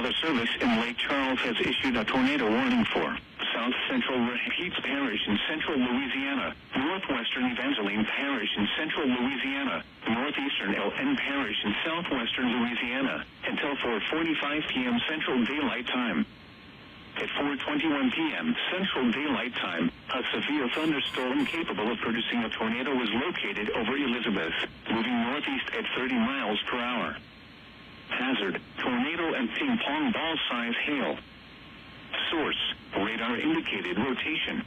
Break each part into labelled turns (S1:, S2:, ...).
S1: Weather Service in Lake Charles has issued a tornado warning for South Central Rapides Parish in central Louisiana, Northwestern Evangeline Parish in central Louisiana, Northeastern LN Parish in southwestern Louisiana, until 4:45 p.m. Central Daylight Time. At 4:21 p.m. Central Daylight Time, a severe thunderstorm capable of producing a tornado was located over Elizabeth, moving northeast at 30 miles per hour. Hazard, tornado and ping pong ball size hail. Source, radar indicated rotation.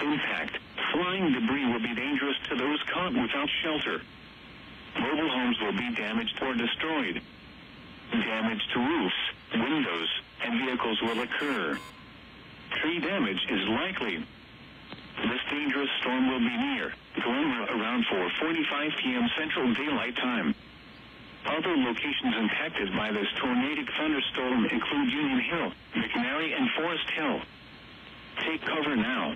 S1: Impact, flying debris will be dangerous to those caught without shelter. Mobile homes will be damaged or destroyed. Damage to roofs, windows, and vehicles will occur. Tree damage is likely. This dangerous storm will be near Glenmore around 4:45 p.m. Central Daylight Time. Other locations impacted by this tornadic thunderstorm include Union Hill, McNary, and Forest Hill. Take cover now.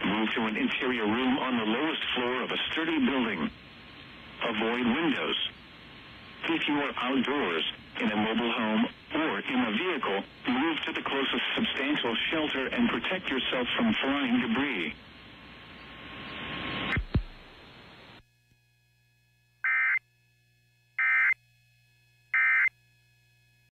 S1: Move to an interior room on the lowest floor of a sturdy building. Avoid windows. If you are outdoors, in a mobile home, or in a vehicle, move to the closest substantial shelter and protect yourself from flying debris.